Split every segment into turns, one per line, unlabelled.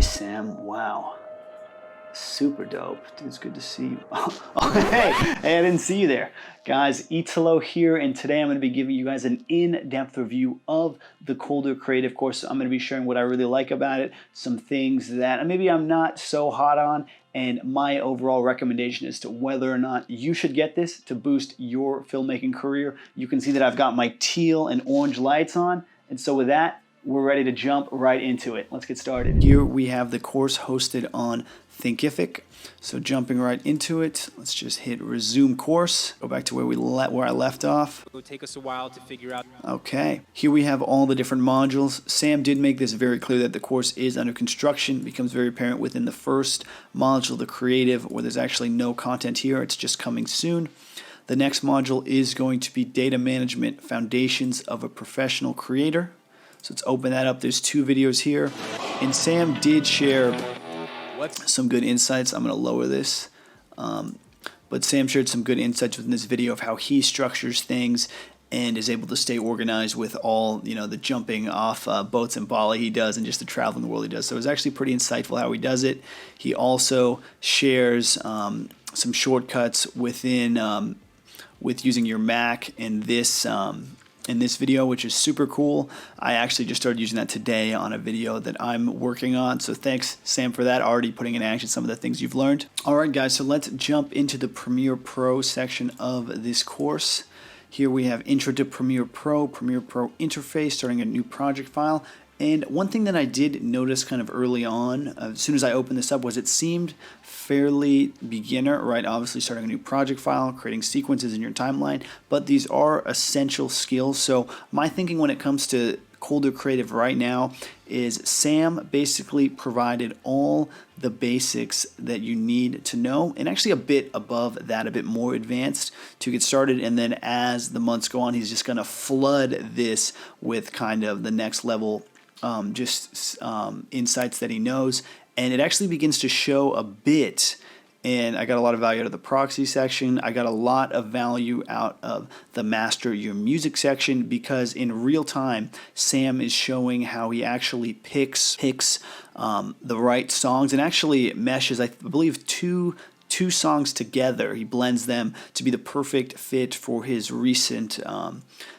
Nice, Sam. Wow. Super dope. Dude, it's good to see you. Oh, hey, I didn't see you there. Guys, Italo here, and today I'm going to be giving you guys an in-depth review of the Kolder Creative course. I'm going to be sharing what I really like about it, some things that maybe I'm not so hot on, and my overall recommendation as to whether or not you should get this to boost your filmmaking career. You can see that I've got my teal and orange lights on, and so with that, we're ready to jump right into it. Let's get started. Here we have the course hosted on Thinkific. So jumping right into it, let's just hit resume course. Go back to where I left off.
It will take us a while to figure out.
Okay, here we have all the different modules. Sam did make this very clear that the course is under construction. It becomes very apparent within the first module, the creative, where there's actually no content here. It's just coming soon. The next module is going to be data management, foundations of a professional creator. So let's open that up. There's 2 videos here. And Sam did share some good insights. I'm going to lower this. But Sam shared some good insights within this video of how he structures things and is able to stay organized with all, the jumping off boats in Bali he does and just the traveling the world he does. So it was actually pretty insightful how he does it. He also shares some shortcuts within with using your Mac in this video, which is super cool. I actually just started using that today on a video that I'm working on. So thanks, Sam, for that. Already putting in action some of the things you've learned. All right, guys, so let's jump into the Premiere Pro section of this course. Here we have Intro to Premiere Pro interface, starting a new project file. And one thing that I did notice kind of early on, as soon as I opened this up, was it seemed fairly beginner, right? Obviously starting a new project file, creating sequences in your timeline, but these are essential skills. So my thinking when it comes to Kolder Creative right now is Sam basically provided all the basics that you need to know, and actually a bit above that, a bit more advanced to get started. And then as the months go on, he's just going to flood this with kind of the next level insights that he knows, and it actually begins to show a bit. And I got a lot of value out of the proxy section. I got a lot of value out of the master your music section, because in real time Sam is showing how he actually picks the right songs and actually meshes, I believe, two songs together. He blends them to be the perfect fit for his recent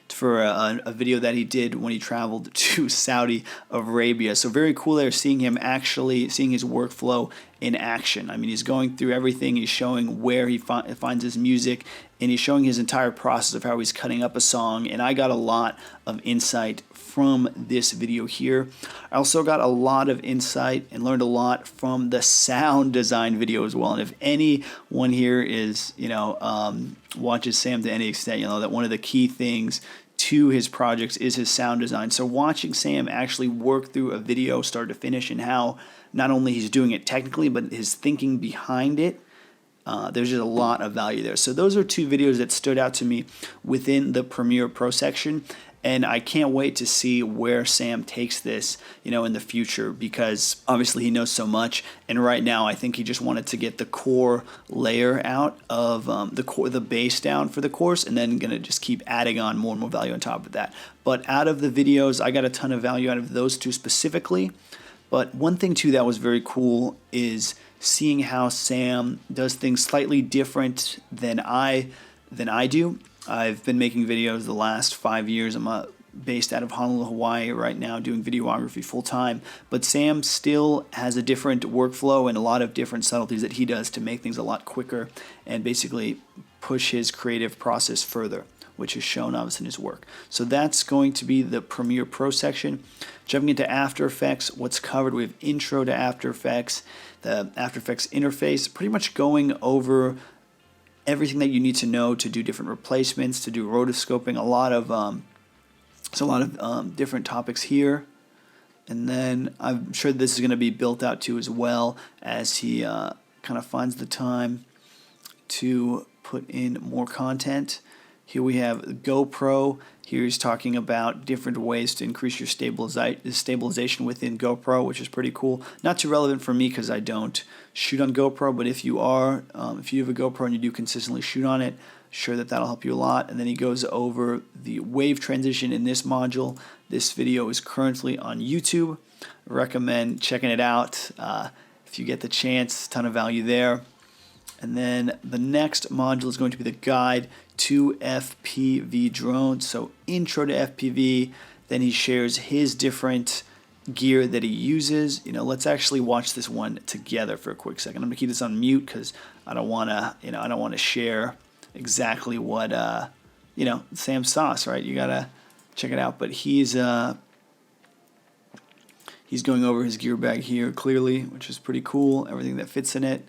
for a video that he did when he traveled to Saudi Arabia. So very cool there, seeing his workflow in action. I mean, he's going through everything. He's showing where he finds his music, and he's showing his entire process of how he's cutting up a song. And I got a lot of insight from this video here. I also got a lot of insight and learned a lot from the sound design video as well. And if anyone here is, watches Sam to any extent, you'll know that one of the key things to his projects is his sound design. So watching Sam actually work through a video start to finish, and how not only he's doing it technically, but his thinking behind it, there's just a lot of value there. So those are 2 videos that stood out to me within the Premiere Pro section. And I can't wait to see where Sam takes this, in the future, because obviously he knows so much. And right now, I think he just wanted to get the core layer out of the base down for the course, and then gonna just keep adding on more and more value on top of that. But out of the videos, I got a ton of value out of those 2 specifically. But one thing too that was very cool is seeing how Sam does things slightly different than I do. I've been making videos the last 5 years. I'm based out of Honolulu, Hawaii right now, doing videography full time. But Sam still has a different workflow and a lot of different subtleties that he does to make things a lot quicker and basically push his creative process further, which is shown obviously in his work. So that's going to be the Premiere Pro section. Jumping into After Effects, what's covered, we have Intro to After Effects, the After Effects interface, pretty much going over everything that you need to know to do different replacements, to do rotoscoping, a lot of different topics here. And then I'm sure this is going to be built out too, as well as he kind of finds the time to put in more content. Here we have GoPro. Here he's talking about different ways to increase your stabilization within GoPro, which is pretty cool. Not too relevant for me because I don't shoot on GoPro, but if you have a GoPro and you do consistently shoot on it, sure that'll help you a lot. And then he goes over the wave transition in this module. This video is currently on YouTube. recommend checking it out if you get the chance. Ton of value there. And then the next module is going to be the guide to FPV drones. So intro to FPV. Then he shares his different gear that he uses. Let's actually watch this one together for a quick second. I'm gonna keep this on mute because I don't wanna, I don't want to share exactly what, Sam's sauce, right? You gotta check it out. But he's going over his gear bag here clearly, which is pretty cool. Everything that fits in it.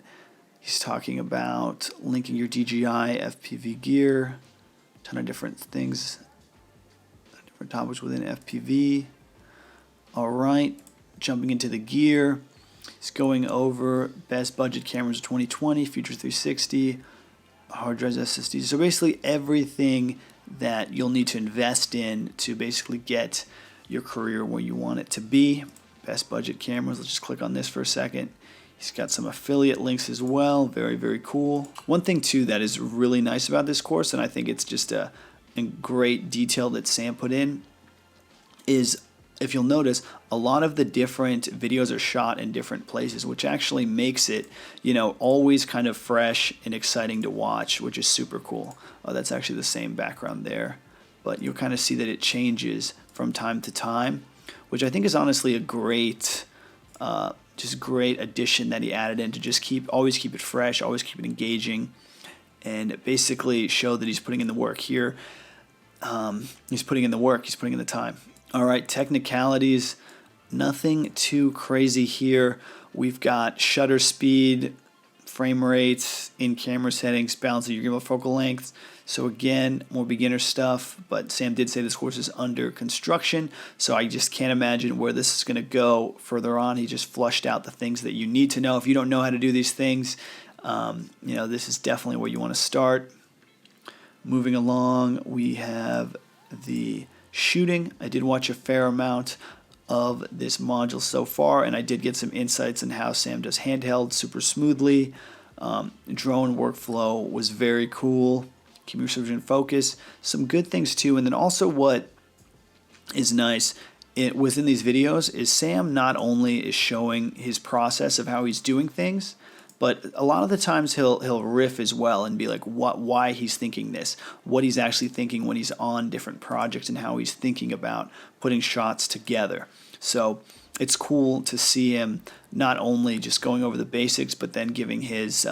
He's talking about linking your DJI FPV gear, a ton of different things, different topics within FPV. All right, jumping into the gear. He's going over best budget cameras of 2020, Future 360, hard drives, SSDs. So basically everything that you'll need to invest in to basically get your career where you want it to be. Best budget cameras. Let's just click on this for a second. He's got some affiliate links as well. Very, very cool. One thing, too, that is really nice about this course, and I think it's just a great detail that Sam put in, is if you'll notice, a lot of the different videos are shot in different places, which actually makes it, always kind of fresh and exciting to watch, which is super cool. That's actually the same background there. But you'll kind of see that it changes from time to time, which I think is honestly a great great addition that he added in to just always keep it fresh, always keep it engaging, and basically show that he's putting in the work here. He's putting in the work, he's putting in the time. All right, technicalities, nothing too crazy here. We've got shutter speed, frame rates, in-camera settings, balance of your gimbal focal length. So again, more beginner stuff, but Sam did say this course is under construction, so I just can't imagine where this is going to go further on. He just flushed out the things that you need to know. If you don't know how to do these things, this is definitely where you want to start. Moving along, we have the shooting. I did watch a fair amount of this module so far, and I did get some insights on how Sam does handheld super smoothly. Drone workflow was very cool. Keep your subject in focus. Some good things too, and then also what is nice within these videos is Sam not only is showing his process of how he's doing things, but a lot of the times he'll riff as well and be like why he's thinking this, what he's actually thinking when he's on different projects, and how he's thinking about putting shots together. So it's cool to see him not only just going over the basics, but then giving his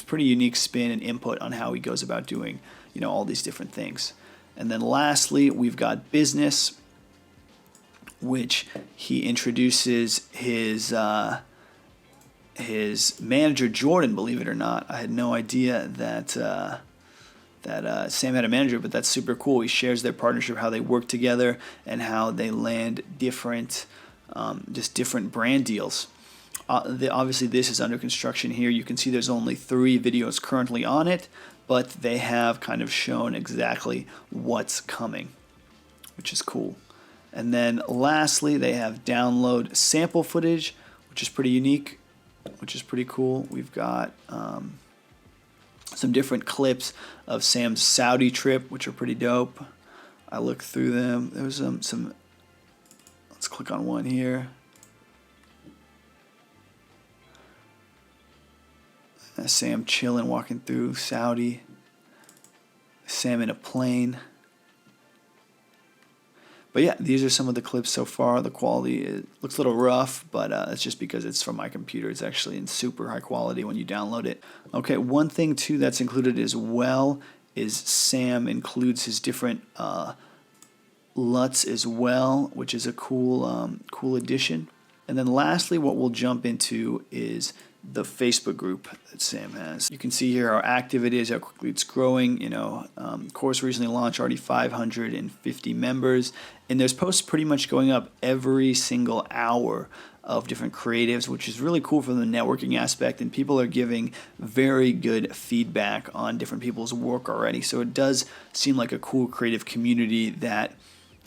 pretty unique spin and input on how he goes about doing all these different things. And then lastly, we've got business, which he introduces his manager Jordan. Believe it or not, I had no idea that Sam had a manager, but that's super cool. He shares their partnership, how they work together, and how they land different brand deals. Obviously, this is under construction here. You can see there's only 3 videos currently on it, but they have kind of shown exactly what's coming, which is cool. And then lastly, they have download sample footage, which is pretty unique, which is pretty cool. We've got some different clips of Sam's Saudi trip, which are pretty dope. I looked through them. There was some. Let's click on one here. Sam chilling, walking through Saudi. Sam in a plane. But yeah, these are some of the clips so far. The quality looks a little rough, but it's just because it's from my computer. It's actually in super high quality when you download it. Okay, one thing too that's included as well is Sam includes his different LUTs as well, which is a cool addition. And then lastly, what we'll jump into is the Facebook group that Sam has. You can see here how active it is, how quickly it's growing. Course recently launched, already 550 members, and there's posts pretty much going up every single hour of different creatives, which is really cool from the networking aspect, and people are giving very good feedback on different people's work already. So it does seem like a cool creative community that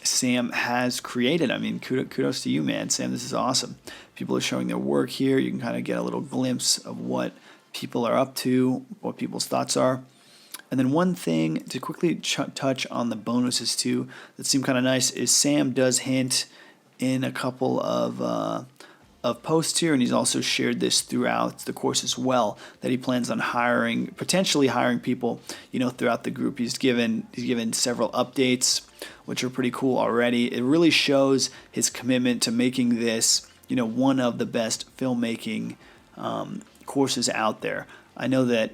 Sam has created. I mean, kudos to you, man. Sam, this is awesome. People are showing their work here. You can kind of get a little glimpse of what people are up to, what people's thoughts are. And then one thing to quickly touch on the bonuses too that seem kind of nice is Sam does hint in a couple of posts here, and he's also shared this throughout the course as well, that he plans on potentially hiring people, throughout the group. He's given several updates, which are pretty cool already. It really shows his commitment to making this, one of the best filmmaking courses out there. I know that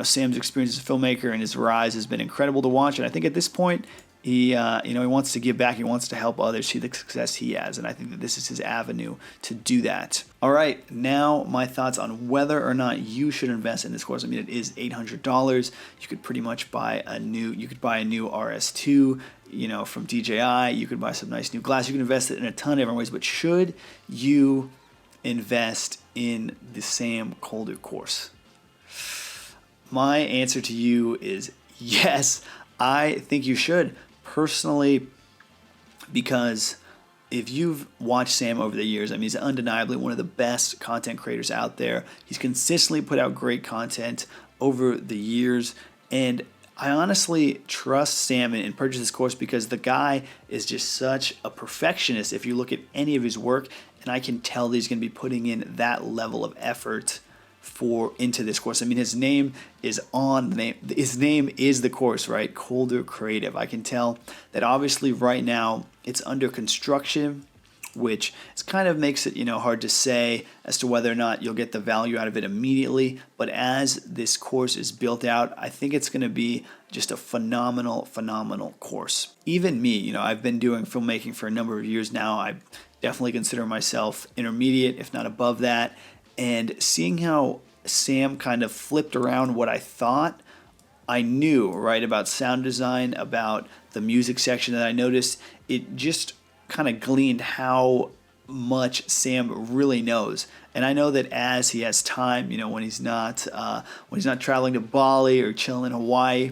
Sam's experience as a filmmaker and his rise has been incredible to watch, and I think at this point he wants to give back. He wants to help others see the success he has, and I think that this is his avenue to do that. All right, now my thoughts on whether or not you should invest in this course. I mean, it is $800. You could pretty much buy a new RS2, from DJI. You could buy some nice new glass. You can invest it in a ton of different ways. But should you invest in the Sam Kolder course? My answer to you is yes. I think you should, personally, because if you've watched Sam over the years, I mean, he's undeniably one of the best content creators out there. He's consistently put out great content over the years, and I honestly trust Sam and purchase this course because the guy is just such a perfectionist. If you look at any of his work, and I can tell that he's going to be putting in that level of effort into this course. I mean, his name is his name is the course, right? Kolder Creative. I can tell that obviously right now it's under construction, which kind of makes it, hard to say as to whether or not you'll get the value out of it immediately. But as this course is built out, I think it's going to be just a phenomenal course. Even me, I've been doing filmmaking for a number of years now. I definitely consider myself intermediate, if not above that. And seeing how Sam kind of flipped around what I thought I knew, right, about sound design, about the music section, that I noticed, it just kind of gleaned how much Sam really knows. And I know that as he has time, when he's not traveling to Bali or chilling in Hawaii,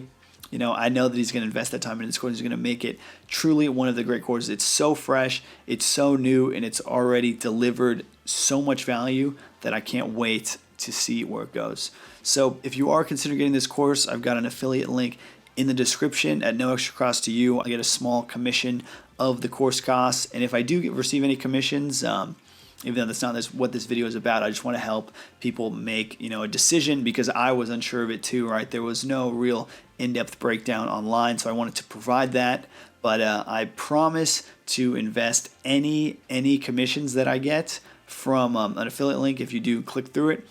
I know that he's going to invest that time in this course. He's going to make it truly one of the great courses. It's so fresh, it's so new, and it's already delivered so much value that I can't wait to see where it goes. So if you are considering getting this course, I've got an affiliate link in the description at no extra cost to you. I get a small commission of the course costs, and if I do receive any commissions, even though that's not what this video is about, I just want to help people make a decision, because I was unsure of it too, right? There was no real in-depth breakdown online, so I wanted to provide that. But I promise to invest any commissions that I get from an affiliate link, if you do click through it,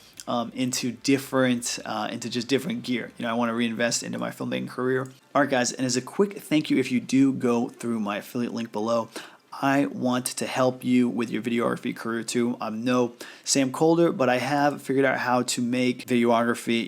into just different gear. I want to reinvest into my filmmaking career. All right, guys, and as a quick thank you, if you do go through my affiliate link below, I want to help you with your videography career too. I'm no Sam Kolder, but I have figured out how to make videography,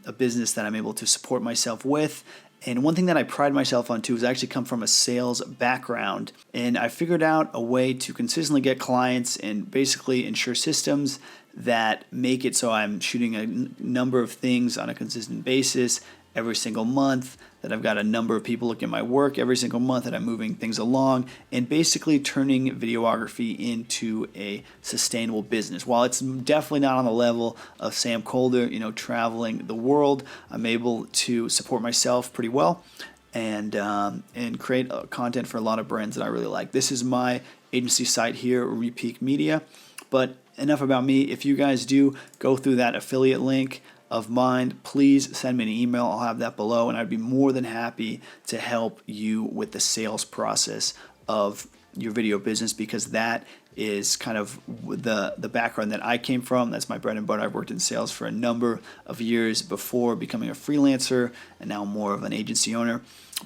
a business that I'm able to support myself with. And one thing that I pride myself on too is I actually come from a sales background, and I figured out a way to consistently get clients and basically ensure systems that make it so I'm shooting a number of things on a consistent basis every single month, that I've got a number of people looking at my work every single month, that I'm moving things along, and basically turning videography into a sustainable business. While it's definitely not on the level of Sam Kolder, traveling the world, I'm able to support myself pretty well and create content for a lot of brands that I really like. This is my agency site here, Repeak Media. But enough about me. If you guys do go through that affiliate link of mine, please send me an email. I'll have that below, and I'd be more than happy to help you with the sales process of your video business, because that is kind of the background that I came from. That's my bread and butter. I've worked in sales for a number of years before becoming a freelancer, and now more of an agency owner.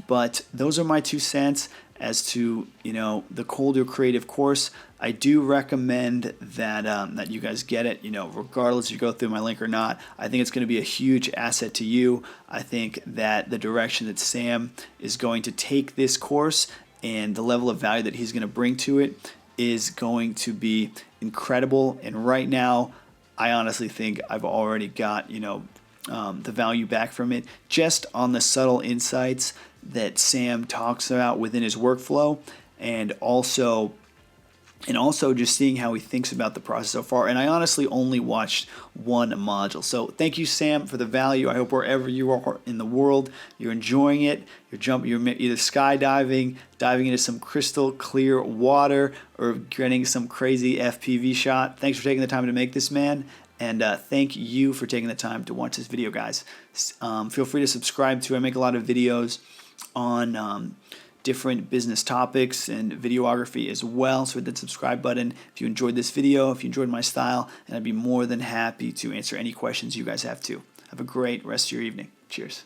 But those are my 2 cents as to the Kolder Creative course. I do recommend that you guys get it, regardless if you go through my link or not. I think it's going to be a huge asset to you. I think that the direction that Sam is going to take this course and the level of value that he's going to bring to it is going to be incredible. And right now, I honestly think I've already got the value back from it, just on the subtle insights that Sam talks about within his workflow, and also and also just seeing how he thinks about the process so far. And I honestly only watched one module. So thank you, Sam, for the value. I hope wherever you are in the world, you're enjoying it. You're either skydiving, diving into some crystal clear water, or getting some crazy FPV shot. Thanks for taking the time to make this, man. And thank you for taking the time to watch this video, guys. Feel free to subscribe to. I make a lot of videos on different business topics and videography as well. So hit that subscribe button if you enjoyed this video, if you enjoyed my style, and I'd be more than happy to answer any questions you guys have too. Have a great rest of your evening. Cheers.